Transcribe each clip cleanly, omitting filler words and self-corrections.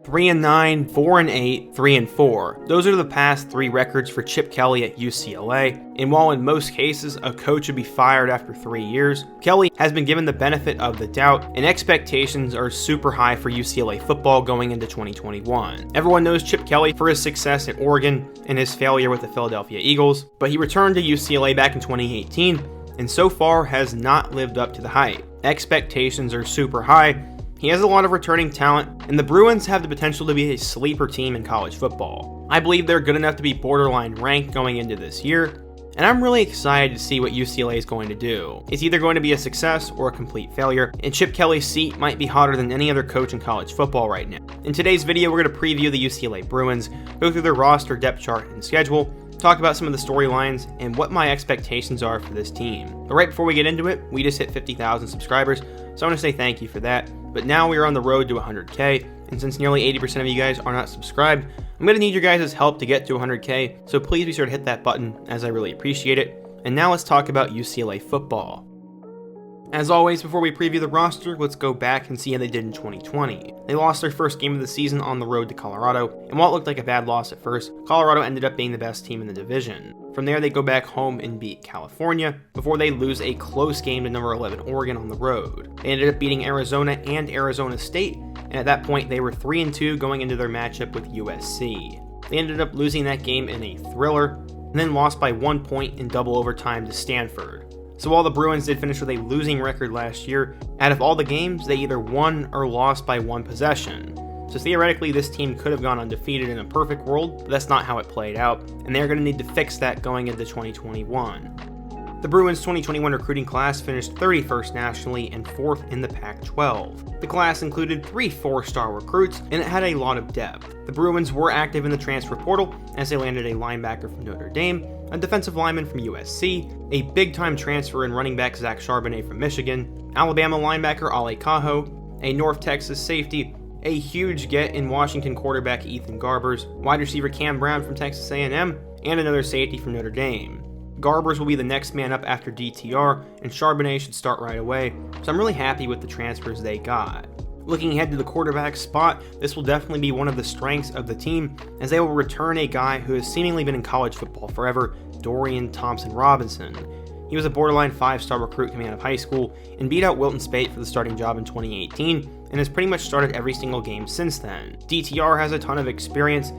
3-9, 4-8, 3-4. Those are the past 3 records for Chip Kelly at UCLA, and while in most cases a coach would be fired after 3 years, Kelly has been given the benefit of the doubt, and expectations are super high for UCLA football going into 2021. Everyone knows Chip Kelly for his success at Oregon and his failure with the Philadelphia Eagles, but he returned to UCLA back in 2018, and so far has not lived up to the hype. Expectations are super high. He has a lot of returning talent, and the Bruins have the potential to be a sleeper team in college football. I believe they're good enough to be borderline ranked going into this year, and I'm really excited to see what UCLA is going to do. It's either going to be a success or a complete failure, and Chip Kelly's seat might be hotter than any other coach in college football right now. In today's video, we're going to preview the UCLA Bruins, go through their roster, depth chart, and schedule, talk about some of the storylines, and what my expectations are for this team. But right before we get into it, we just hit 50,000 subscribers, so I want to say thank you for that. But now we are on the road to 100K, and since nearly 80% of you guys are not subscribed, I'm going to need your guys' help to get to 100K, so please be sure to hit that button, as I really appreciate it. And now let's talk about UCLA football. As always, before we preview the roster, let's go back and see how they did in 2020. They lost their first game of the season on the road to Colorado, and while it looked like a bad loss at first, Colorado ended up being the best team in the division. From there, they go back home and beat California, before they lose a close game to number 11 Oregon on the road. They ended up beating Arizona and Arizona State, and at that point they were 3-2 going into their matchup with USC. They ended up losing that game in a thriller, and then lost by 1 point in double overtime to Stanford. So while the Bruins did finish with a losing record last year, out of all the games, they either won or lost by 1 possession. So theoretically, this team could have gone undefeated in a perfect world, but that's not how it played out, and they're going to need to fix that going into 2021. The Bruins' 2021 recruiting class finished 31st nationally and 4th in the Pac-12. The class included 3 4-star recruits, and it had a lot of depth. The Bruins were active in the transfer portal, as they landed a linebacker from Notre Dame, a defensive lineman from USC, a big-time transfer in running back Zach Charbonnet from Michigan, Alabama linebacker Ale Cajo, a North Texas safety, a huge get in Washington quarterback Ethan Garbers, wide receiver Cam Brown from Texas A&M, and another safety from Notre Dame. Garbers will be the next man up after DTR, and Charbonnet should start right away, so I'm really happy with the transfers they got. Looking ahead to the quarterback spot, this will definitely be one of the strengths of the team, as they will return a guy who has seemingly been in college football forever, Dorian Thompson-Robinson. He was a borderline 5-star recruit coming out of high school, and beat out Wilton Spate for the starting job in 2018, and has pretty much started every single game since then. DTR has a ton of experience,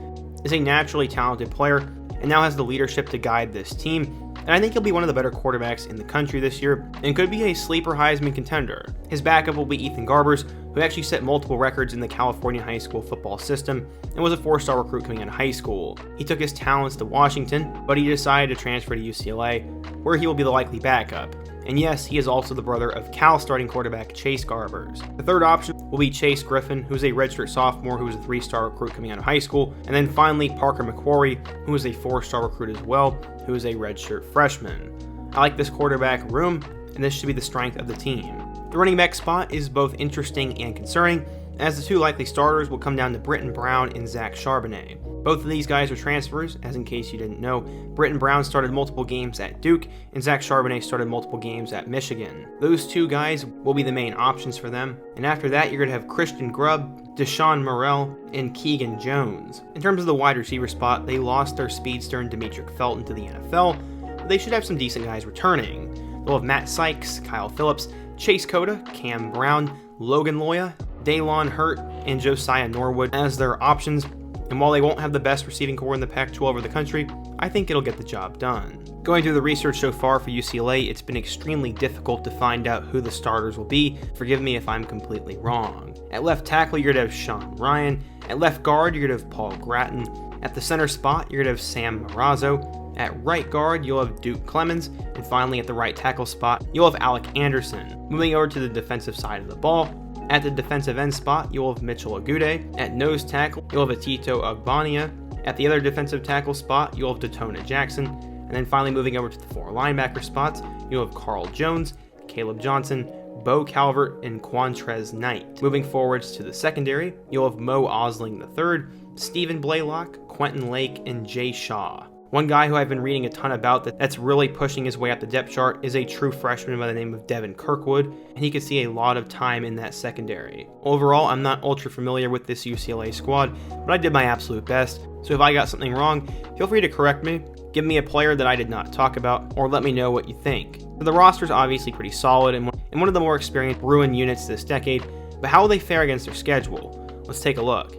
is a naturally talented player, and now has the leadership to guide this team, and I think he'll be one of the better quarterbacks in the country this year, and could be a sleeper Heisman contender. His backup will be Ethan Garbers, who actually set multiple records in the California high school football system, and was a 4-star recruit coming out of high school. He took his talents to Washington, but he decided to transfer to UCLA, where he will be the likely backup. And yes, he is also the brother of Cal starting quarterback Chase Garbers. The third option will be Chase Griffin, who's a redshirt sophomore who was a 3-star recruit coming out of high school. And then finally, Parker McQuarrie, who is a 4-star recruit as well, who is a redshirt freshman. I like this quarterback room, and this should be the strength of the team. The running back spot is both interesting and concerning, as the 2 likely starters will come down to Britton Brown and Zach Charbonnet. Both of these guys are transfers, as in case you didn't know. Britton Brown started multiple games at Duke, and Zach Charbonnet started multiple games at Michigan. Those 2 guys will be the main options for them, and after that you're going to have Christian Grubb, Deshaun Morrell, and Keegan Jones. In terms of the wide receiver spot, they lost their speedster and Demetric Felton to the NFL, but they should have some decent guys returning. They'll have Matt Sykes, Kyle Phillips, Chase Cota, Cam Brown, Logan Loya, Daylon Hurt, and Josiah Norwood as their options, and while they won't have the best receiving core in the Pac-12 or the country, I think it'll get the job done. Going through the research so far for UCLA, it's been extremely difficult to find out who the starters will be. Forgive me if I'm completely wrong. At left tackle, you're going to have Sean Ryan. At left guard, you're going to have Paul Gratton. At the center spot, you're going to have Sam Marazzo. At right guard, you'll have Duke Clemens. And finally, at the right tackle spot, you'll have Alec Anderson. Moving over to the defensive side of the ball, at the defensive end spot, you'll have Mitchell Agude. At nose tackle, you'll have Atito Ogbania. At the other defensive tackle spot, you'll have Datona Jackson. And then finally moving over to the 4 linebacker spots, you'll have Carl Jones, Caleb Johnson, Bo Calvert, and Quantrez Knight. Moving forwards to the secondary, you'll have Mo Osling III, Stephen Blaylock, Quentin Lake, and Jay Shaw. One guy who I've been reading a ton about that's really pushing his way up the depth chart is a true freshman by the name of Devin Kirkwood, and he could see a lot of time in that secondary. Overall, I'm not ultra familiar with this UCLA squad, but I did my absolute best, so if I got something wrong, feel free to correct me, give me a player that I did not talk about, or let me know what you think. The roster is obviously pretty solid and one of the more experienced Bruin units this decade, but how will they fare against their schedule? Let's take a look.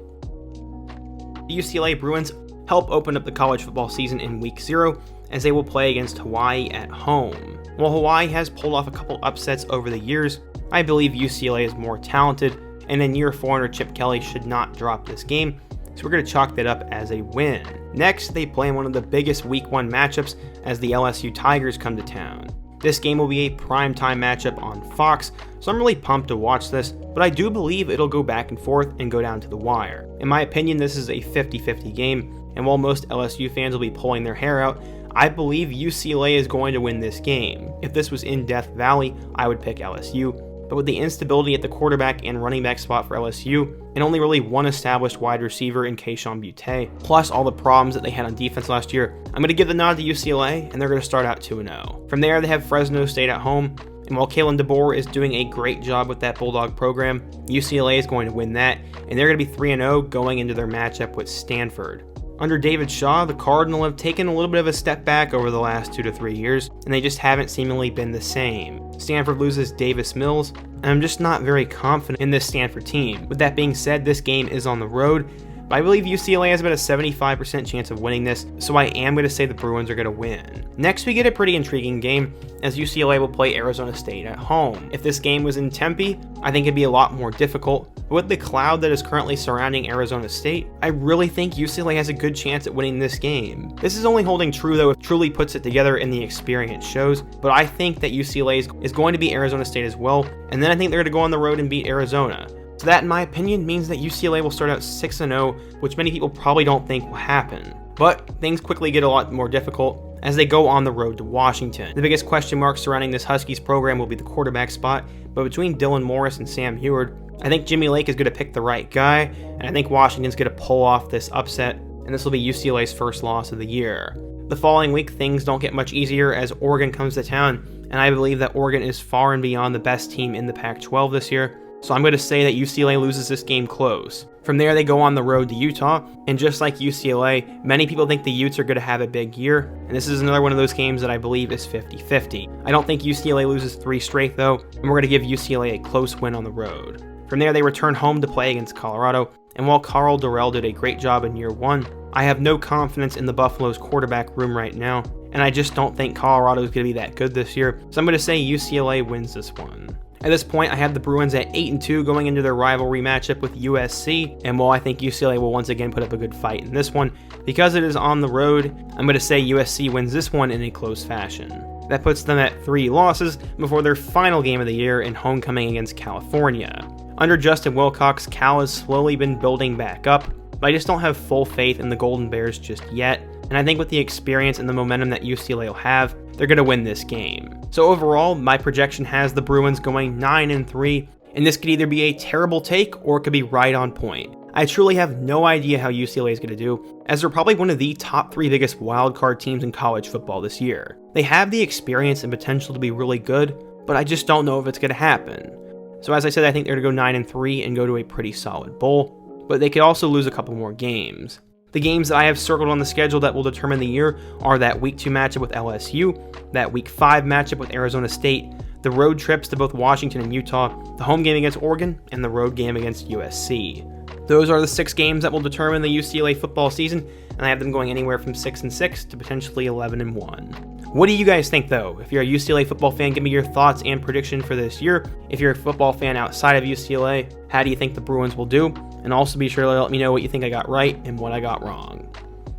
The UCLA Bruins help open up the college football season in week 0 as they will play against Hawaii at home. While Hawaii has pulled off a couple upsets over the years, I believe UCLA is more talented, and in year 4 under Chip Kelly should not drop this game, so we're going to chalk that up as a win. Next, they play in one of the biggest week 1 matchups as the LSU Tigers come to town. This game will be a primetime matchup on Fox, so I'm really pumped to watch this, but I do believe it'll go back and forth and go down to the wire. In my opinion, this is a 50-50 game, and while most LSU fans will be pulling their hair out, I believe UCLA is going to win this game. If this was in Death Valley, I would pick LSU, but with the instability at the quarterback and running back spot for LSU, and only really one established wide receiver in Kayshon Boutte, plus all the problems that they had on defense last year, I'm going to give the nod to UCLA, and they're going to start out 2-0. From there, they have Fresno State at home, and while Kalen DeBoer is doing a great job with that Bulldog program, UCLA is going to win that, and they're going to be 3-0 going into their matchup with Stanford. Under David Shaw, the Cardinals have taken a little bit of a step back over the last 2 to 3 years, and they just haven't seemingly been the same. Stanford loses Davis Mills, and I'm just not very confident in this Stanford team. With that being said, this game is on the road, but I believe UCLA has about a 75% chance of winning this, so I am going to say the Bruins are going to win. Next, we get a pretty intriguing game, as UCLA will play Arizona State at home. If this game was in Tempe, I think it'd be a lot more difficult, but with the cloud that is currently surrounding Arizona State, I really think UCLA has a good chance at winning this game. This is only holding true though if Truly puts it together and the experience shows, but I think that UCLA is going to beat Arizona State as well, and then I think they're going to go on the road and beat Arizona. So that, in my opinion, means that UCLA will start out 6-0, which many people probably don't think will happen. But things quickly get a lot more difficult as they go on the road to Washington. The biggest question mark surrounding this Huskies program will be the quarterback spot, but between Dylan Morris and Sam Heward, I think Jimmy Lake is going to pick the right guy, and I think Washington's going to pull off this upset, and this will be UCLA's first loss of the year. The following week, things don't get much easier as Oregon comes to town, and I believe that Oregon is far and beyond the best team in the Pac-12 this year, so I'm going to say that UCLA loses this game close. From there, they go on the road to Utah, and just like UCLA, many people think the Utes are going to have a big year, and this is another one of those games that I believe is 50-50. I don't think UCLA loses 3 straight though, and we're going to give UCLA a close win on the road. From there, they return home to play against Colorado, and while Carl Durrell did a great job in year 1, I have no confidence in the Buffalo's quarterback room right now, and I just don't think Colorado is going to be that good this year, so I'm going to say UCLA wins this one. At this point, I have the Bruins at 8-2 going into their rivalry matchup with USC, and while I think UCLA will once again put up a good fight in this one, because it is on the road, I'm going to say USC wins this one in a close fashion. That puts them at 3 losses before their final game of the year in homecoming against California. Under Justin Wilcox, Cal has slowly been building back up, but I just don't have full faith in the Golden Bears just yet, and I think with the experience and the momentum that UCLA will have, they're going to win this game. So overall, my projection has the Bruins going 9-3, and this could either be a terrible take or it could be right on point. I truly have no idea how UCLA is going to do, as they're probably one of the top 3 biggest wildcard teams in college football this year. They have the experience and potential to be really good, but I just don't know if it's going to happen. So as I said, I think they're going to go 9-3 and go to a pretty solid bowl, but they could also lose a couple more games. The games that I have circled on the schedule that will determine the year are that Week 2 matchup with LSU, that Week 5 matchup with Arizona State, the road trips to both Washington and Utah, the home game against Oregon, and the road game against USC. Those are the 6 games that will determine the UCLA football season, and I have them going anywhere from 6-6 to potentially 11-1. What do you guys think though? If you're a UCLA football fan, give me your thoughts and prediction for this year. If you're a football fan outside of UCLA, how do you think the Bruins will do? And also be sure to let me know what you think I got right and what I got wrong.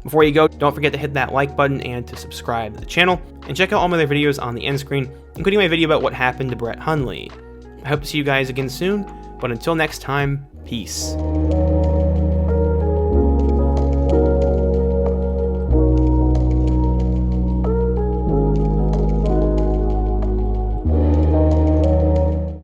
Before you go, don't forget to hit that like button and to subscribe to the channel, and check out all my other videos on the end screen, including my video about what happened to Brett Hundley. I hope to see you guys again soon, but until next time, peace.